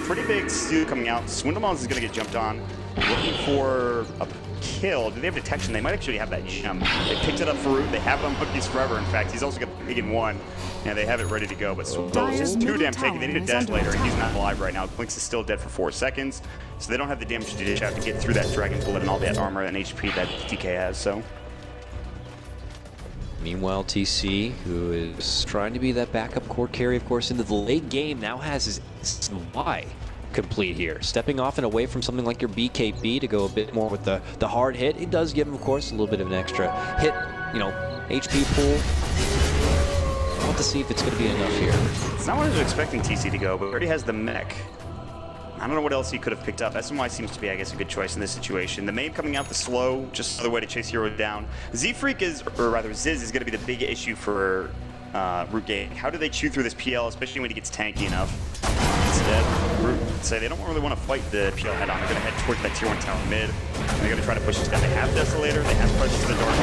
pretty big steal coming out. Swindlemelons is going to get jumped on. Looking for a kill. Do they have detection? They might actually have that gem. They picked it up for Root. They have it on Monkeys Forever. In fact, he's also got the big in 1. Yeah, they have it ready to go. But Swindle's just too damn taken. They need a Desolator, and he's not alive right now. Clinks is still dead for 4 seconds. So they don't have the damage to dish out to get through that Dragon Bullet and all that armor and HP that DK has. So. Meanwhile, TC, who is trying to be that backup core carry, of course, into the late game, now has his Y complete here. Stepping off and away from something like your BKB to go a bit more with the hard hit. It does give him, of course, a little bit of an extra hit, you know, HP pool. We'll have to see if it's going to be enough here. It's not what I was expecting TC to go, but he already has the mech. I don't know what else he could have picked up. SMY seems to be, I guess, a good choice in this situation. The main coming out the slow, just another way to chase heroes down. Z-Freak is, or rather Ziz is going to be the big issue for RootGaming. How do they chew through this PL, especially when he gets tanky enough? instead. Root say they don't really want to fight the PL head-on. They're going to head towards that tier 1 tower mid. And they're going to try to push this down. They have Desolator. They have Pressure to the Dark.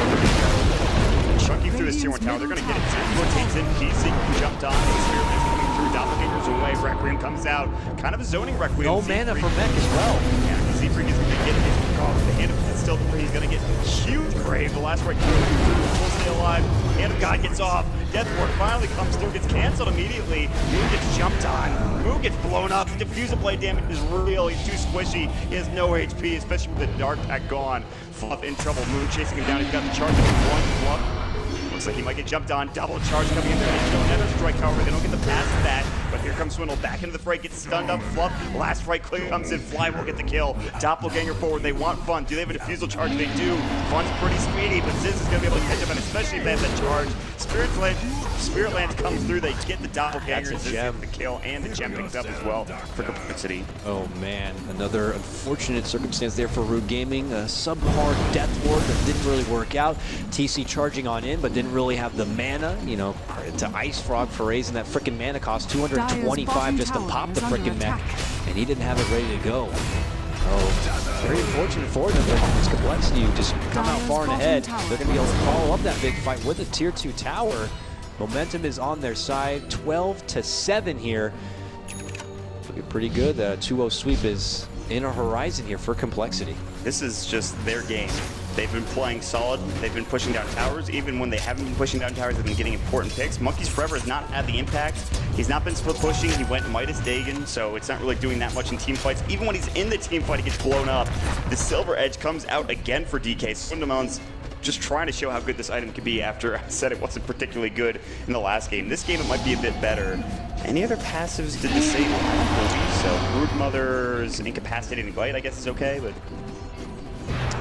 Chunking through this tier 1 tower. They're going to get it. Zin rotates in. PC jumped on. Experiment coming through. Doppelganger's away. Requiem comes out. Kind of a zoning Requiem. No mana for Mech as well. Yeah, Z-Freak is going to get it. Oh, the Hand of God still where he's going to get huge grave. The last right will stay alive. Hand of God gets off. Deathward finally comes through, gets canceled immediately. Moon gets jumped on. Moon gets blown up. Diffuser blade damage is real. He's too squishy. He has no HP, especially with the Dark Pack gone. Fluff in trouble. Moon chasing him down. He's got the charge of one. Fluff looks like he might get jumped on. Double charge coming in there. No Nether Strike, however, they don't get the pass to that. But here comes Swindle back into the fray, gets stunned up. Fluff, last right click comes in. Fly will get the kill. Doppelganger forward. They want Fun. Do they have a defusal charge? They do. Fun's pretty speedy, but Ziz is going to be able to catch up, and especially if they have that charge. Spirit Lance comes through. They get the Doppelganger. Ziz gets the kill, and the gem picks up as well for CompLexity. Oh man, another unfortunate circumstance there for RootGaming. A subpar Death Ward that didn't really work out. TC charging on in, but didn't really have the mana, you know, to Ice Frog for raising that frickin' mana cost, 225 just to pop the frickin' mech, and he didn't have it ready to go. Oh, very unfortunate for them, but it's CompLexity who just come out far and ahead. They're going to be able to follow up that big fight with a tier 2 tower. Momentum is on their side, 12-7 here. Looking pretty good. The 2-0 sweep is in a horizon here for CompLexity. This is just their game. They've been playing solid. They've been pushing down towers. Even when they haven't been pushing down towers, they've been getting important picks. Monkeys Forever has not had the impact. He's not been split pushing. He went Midas Dagon, so it's not really doing that much in team fights. Even when he's in the team fight, he gets blown up. The Silver Edge comes out again for DK. Swindelman's just trying to show how good this item can be after I said it wasn't particularly good in the last game. This game, it might be a bit better. Any other passives to disable? I don't believe so. Brood Mother's Incapacitating Bite, I guess is okay, but...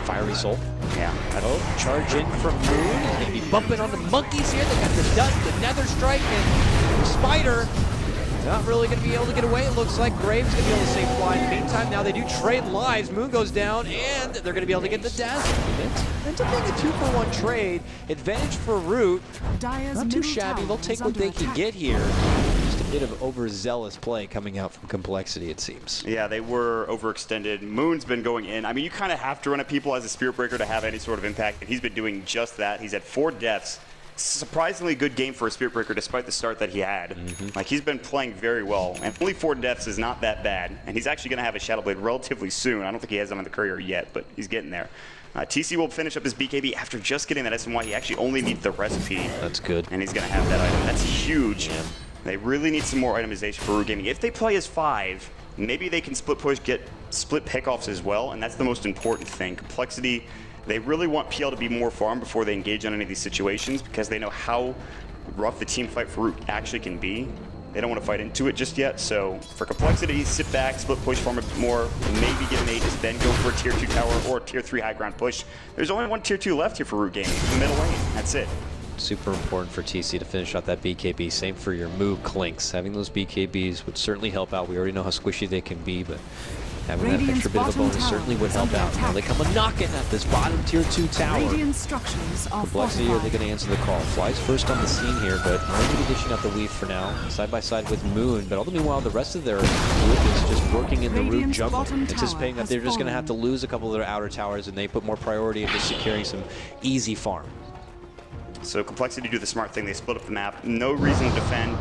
Fiery Soul. Yeah. Oh, charge in from Moon. He's going to be bumping on the monkeys here. They got the Dust, the Nether Strike, and Spider. Not really going to be able to get away. It looks like Graves going to be able to save Fly. In the meantime, now they do trade lives. Moon goes down, and they're going to be able to get the Dazzle. Ends up being a 2-for-1 trade. Advantage for Root. Not too shabby. They'll take what they can get here. Just a bit of overzealous play coming out from CompLexity, it seems. Yeah, they were overextended. Moon's been going in. I mean, you kind of have to run at people as a Spirit Breaker to have any sort of impact, and he's been doing just that. He's had 4 deaths. Surprisingly good game for a Spirit Breaker despite the start that he had. Like, he's been playing very well, and only 4 deaths is not that bad, and he's actually going to have a Shadow Blade relatively soon. I don't think he has them on the courier yet, but he's getting there. TC will finish up his BKB after just getting that SMY. He actually only needs the recipe. That's good. And he's going to have that item. That's huge. Yeah. They really need some more itemization for RootGaming. If they play as 5, maybe they can split push, get split pickoffs as well, and that's the most important thing. CompLexity, they really want PL to be more farm before they engage on any of these situations because they know how rough the team fight for Root actually can be. They don't want to fight into it just yet, so for CompLexity, sit back, split push, farm a bit more, maybe get an Aegis, then go for a tier 2 tower or a tier 3 high ground push. There's only one tier 2 left here for RootGaming, the middle lane, that's it. Super important for TC to finish out that BKB. Same for your Moog Clinks. Having those BKBs would certainly help out. We already know how squishy they can be, but having that extra bit of a bonus certainly would help out. Now they come a knocking at this bottom tier 2 tower. CompLexity, are they going to answer the call? Fly's first on the scene here, but only dishing out the Leaf for now, side by side with Moon. But all the meanwhile, the rest of their group is just working in the Root jungle, anticipating that they're just going to have to lose a couple of their outer towers, and they put more priority into securing some easy farm. So CompLexity do the smart thing. They split up the map. No reason to defend.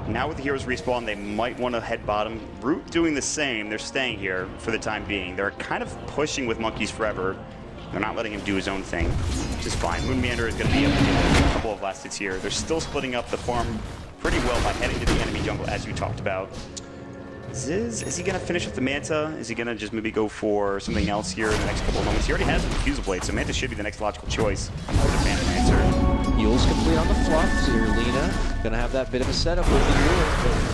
Now with the heroes respawn, they might want to head bottom. Root doing the same. They're staying here for the time being. They're kind of pushing with Monkeys Forever. They're not letting him do his own thing, which is fine. Moon Meander is going to be up in a couple of last hits here. They're still splitting up the farm pretty well by heading to the enemy jungle, as you talked about. Ziz, is he going to finish with the Manta? Is he going to just maybe go for something else here in the next couple of moments? He already has the Diffusal Blade, so Manta should be the next logical choice. I'm hoping Phantom Answer. Yule's complete on the fluff. Zerlina going to have that bit of a setup with the Yule.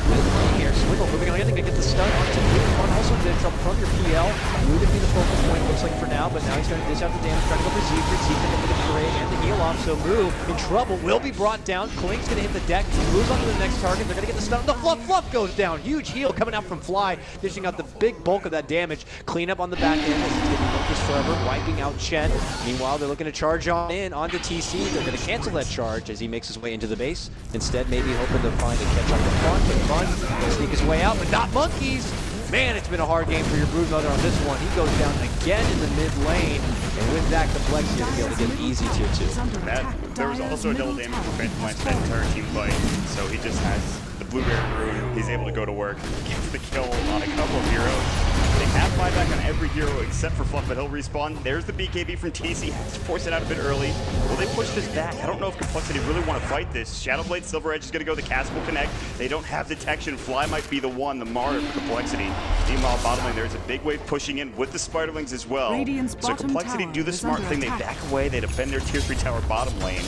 Mid lane here. Swindle moving on in. Going to get the stun onto Moon. Also in trouble from your PL. Blue gonna be the focal point, looks like, for now, but now he's going to dish out the damage, trying to go for Siegfried. Siegfried gonna get the parade and the heal off, so Moo in trouble, will be brought down. Klink's gonna hit the deck, moves on to the next target, they're gonna get the stun. The Fluff goes down, huge heal coming out from Fly, dishing out the big bulk of that damage. Clean up on the back end as he's getting focused forever, wiping out Chen. Meanwhile, they're looking to charge on in onto TC. They're gonna cancel that charge as he makes his way into the base. Instead, maybe hoping to find a catch up with Fun, but Fun will sneak his way out, but not Monkeys. Man, it's been a hard game for your Broodmother on this one. He goes down again in the mid lane, and with that complexity, he'll be able to get easy tier 2. There was also a double damage for Phantom Lance that entire team fight, so he just has the Blueberry Rune. He's able to go to work, gets the kill on a couple of heroes. They have buyback on every hero except for Fluff, but he'll respawn. There's the BKB from TC, has to force it out a bit early. Will they push this back? I don't know if Complexity really want to fight this. Shadowblade, Silver Edge is going to go, the cast will connect. They don't have detection. Fly might be the one, the martyr for Complexity. Meanwhile, bottom lane, there's a big wave pushing in with the Spiderlings as well. So Complexity do the smart thing. They back away, they defend their tier 3 tower bottom lane.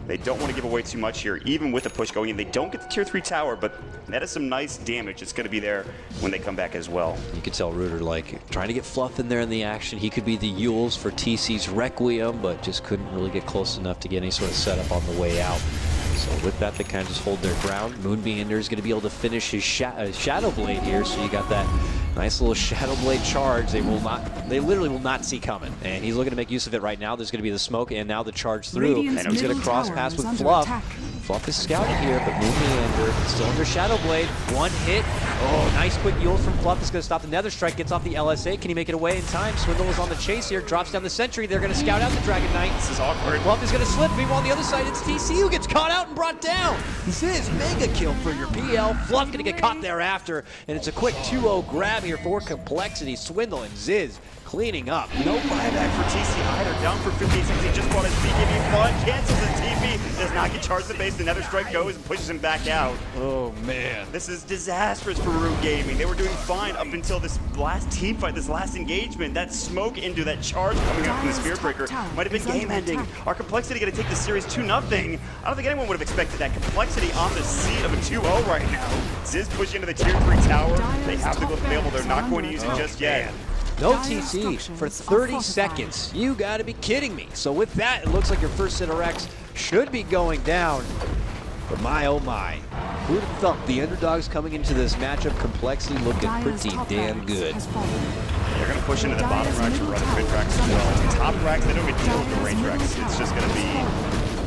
They don't want to give away too much here, even with the push going in. They don't get the tier 3 tower, but that is some nice damage. It's going to be there when they come back as well. You could tell Rooter, like, trying to get Fluff in there in the action. He could be the Yules for TC's Requiem, but just couldn't really get close enough to get any sort of setup on the way out. So with that, they kind of just hold their ground. Moonbeander is going to be able to finish his Shadow Blade here, so you got that nice little Shadow Blade charge. They literally will not see coming. And he's looking to make use of it right now. There's going to be the smoke, and now the charge through. And he's going to cross pass with Fluff. Fluff is scouting here, but Moonbeander still under Shadow Blade. One hit. Oh, nice quick Yule from Fluff. Is going to stop the Nether Strike, gets off the LSA. Can he make it away in time? Swindle is on the chase here, drops down the Sentry. They're going to scout out the Dragon Knight. This is awkward. Fluff is going to slip. Meanwhile, on the other side, it's TC who gets caught out and brought down. Ziz, mega kill for your PL. Fluff going to get caught thereafter, and it's a quick 2-0 grab here for Complexity. Swindle and Ziz cleaning up. No buyback for TC either. Down for 15 seconds. He just brought his BKB Fun, cancels his TP, does not get charged to the base. The Nether Strike goes and pushes him back out. Oh, man. This is disastrous for RootGaming. They were doing fine up until this last team fight, this last engagement. That smoke into that charge coming up from the Spirit Breaker might have been game-ending. Our Complexity going to take the series 2-0. I don't think anyone would have expected that. Complexity on the seat of a 2-0 right now. Ziz pushing into the tier 3 tower. They have the glyph available. They're not going to use it just yet. No TC for 30 seconds. You gotta be kidding me. So with that, it looks like your first set of Rex should be going down. But my, oh my. Who'd have thought the underdogs coming into this matchup, Complexity looking pretty damn good. They're going to push into the bottom racks and run mid racks as well. The top racks, they don't get to deal with the range racks. It's just going to be,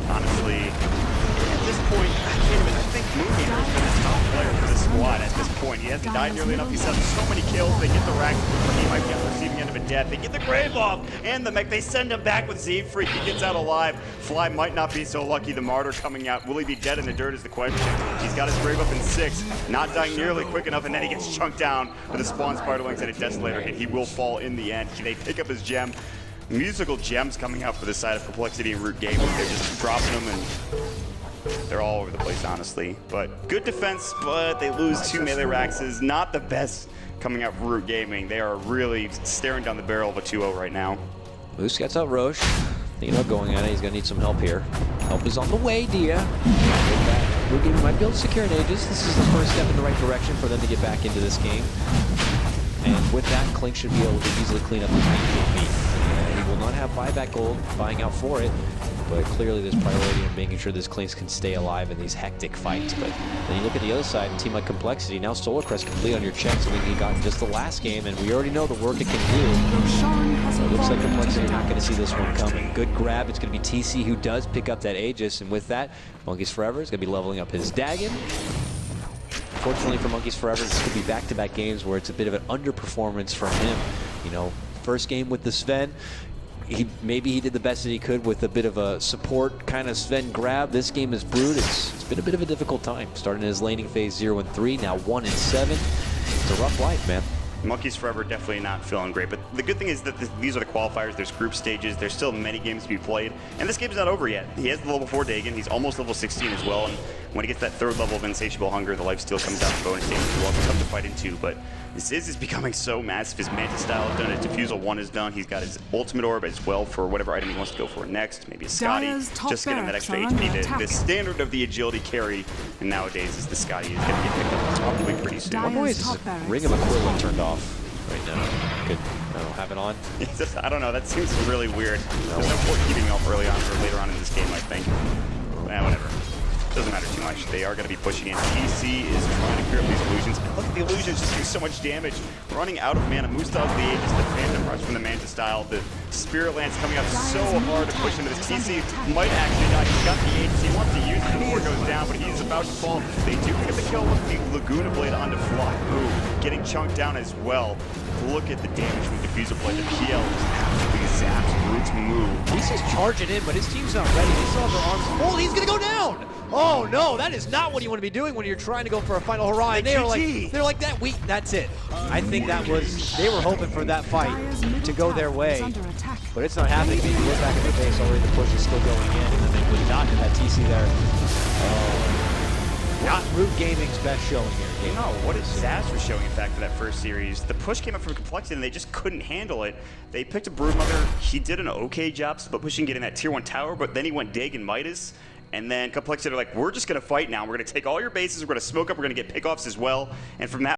honestly, at this point, I think Moonbeater has been the top player for this squad at this point. He hasn't died nearly enough. He's had so many kills. They get the racks, but he might be on the receiving end of a death. They get the grave off and the mech. They send him back with Siegfried. He gets out alive. Fly might not be so lucky. The martyr coming out. Will he be dead in the dirt is the question. He's got his grave up in 6, not dying nearly quick enough, and then he gets chunked down with a spawn Spiderlings and a Desolator hit. He will fall in the end. They pick up his gem. Musical gems coming out for the side of Complexity and RootGaming. They're just dropping them, and they're all over the place, honestly. But good defense, but they lose 2 melee racks. Is not the best coming out from RootGaming. They are really staring down the barrel of a 2-0 right now. Moose gets out Roche. Thinking about going at it. He's going to need some help here. Help is on the way, Dia. RootGaming might be able to secure an Aegis. This is the first step in the right direction for them to get back into this game. And with that, Klink should be able to easily clean up his BKB. He will not have buyback gold, buying out for it. But clearly there's priority in making sure this Klink can stay alive in these hectic fights. But then you look at the other side, a team like Complexity, now Solar Crest complete on your checks. I mean, he got in just the last game, and we already know the work it can do. So it looks like Complexity are not going to see this one coming. Good grab. It's going to be TC who does pick up that Aegis, and with that, Monkeys Forever is going to be leveling up his Dagon. Fortunately for Monkeys Forever, this could be back-to-back games where it's a bit of an underperformance from him. You know, first game with the Sven, maybe he did the best that he could with a bit of a support kind of Sven grab. This game is Brood. It's been a bit of a difficult time. Starting in his laning phase 0-3, now 1-7. It's a rough life, man. Monkeys Forever definitely not feeling great, but the good thing is that these are the qualifiers. There's group stages. There's still many games to be played, and this game's not over yet. He has the level 4 Dagon. He's almost level 16 as well, and when he gets that 3rd level of Insatiable Hunger, the lifesteal comes out in bonus stage as well. It's tough to fight into, but Ziz is becoming so massive. His Manta style is done. His Diffusal 1 is done. He's got his Ultimate Orb as well for whatever item he wants to go for next. Maybe a Scotty, just get him that extra HP. The standard of the agility carry, and nowadays is the Scotty is going to get picked up probably pretty soon. One way is Ring of Aquila turned off right now. Good Oh, have it on? I don't know, that seems really weird. There's no point keeping up early on or later on in this game, I think. Whatever. Doesn't matter too much. They are going to be pushing in. TC is trying to clear up these illusions. And look at the illusions just do so much damage. Running out of mana. Musta's the Aegis, the Phantom Rush from the Manta style. The Spirit Lance coming up so hard to push into this. TC might actually die. He's got the Aegis. He wants to use it before it goes down, but he's about to fall. They do pick up the kill with the Laguna Blade onto Fly. Ooh, getting chunked down as well. Look at the damage from Diffusal Blade. The PL just absolutely zaps Root's move. He's just charging in, but his team's not ready. They still have their arms full. He's gonna go down. Oh no, that is not what you want to be doing when you're trying to go for a final hurrah. And they're like that. That's it. I think that was, they were hoping for that fight to go their way, but it's not happening. Maybe we're back at the base already. The push is still going in, and then they would not have that TC there. Not RootGaming's best showing here. No, what a disaster showing, in fact, for that first series. The push came up from CompLexity, and they just couldn't handle it. They picked a Broodmother. He did an okay job split pushing, getting that tier 1 tower, but then he went Dig and Midas. And then CompLexity are like, we're just going to fight now. We're going to take all your bases. We're going to smoke up. We're going to get pickoffs as well. And from that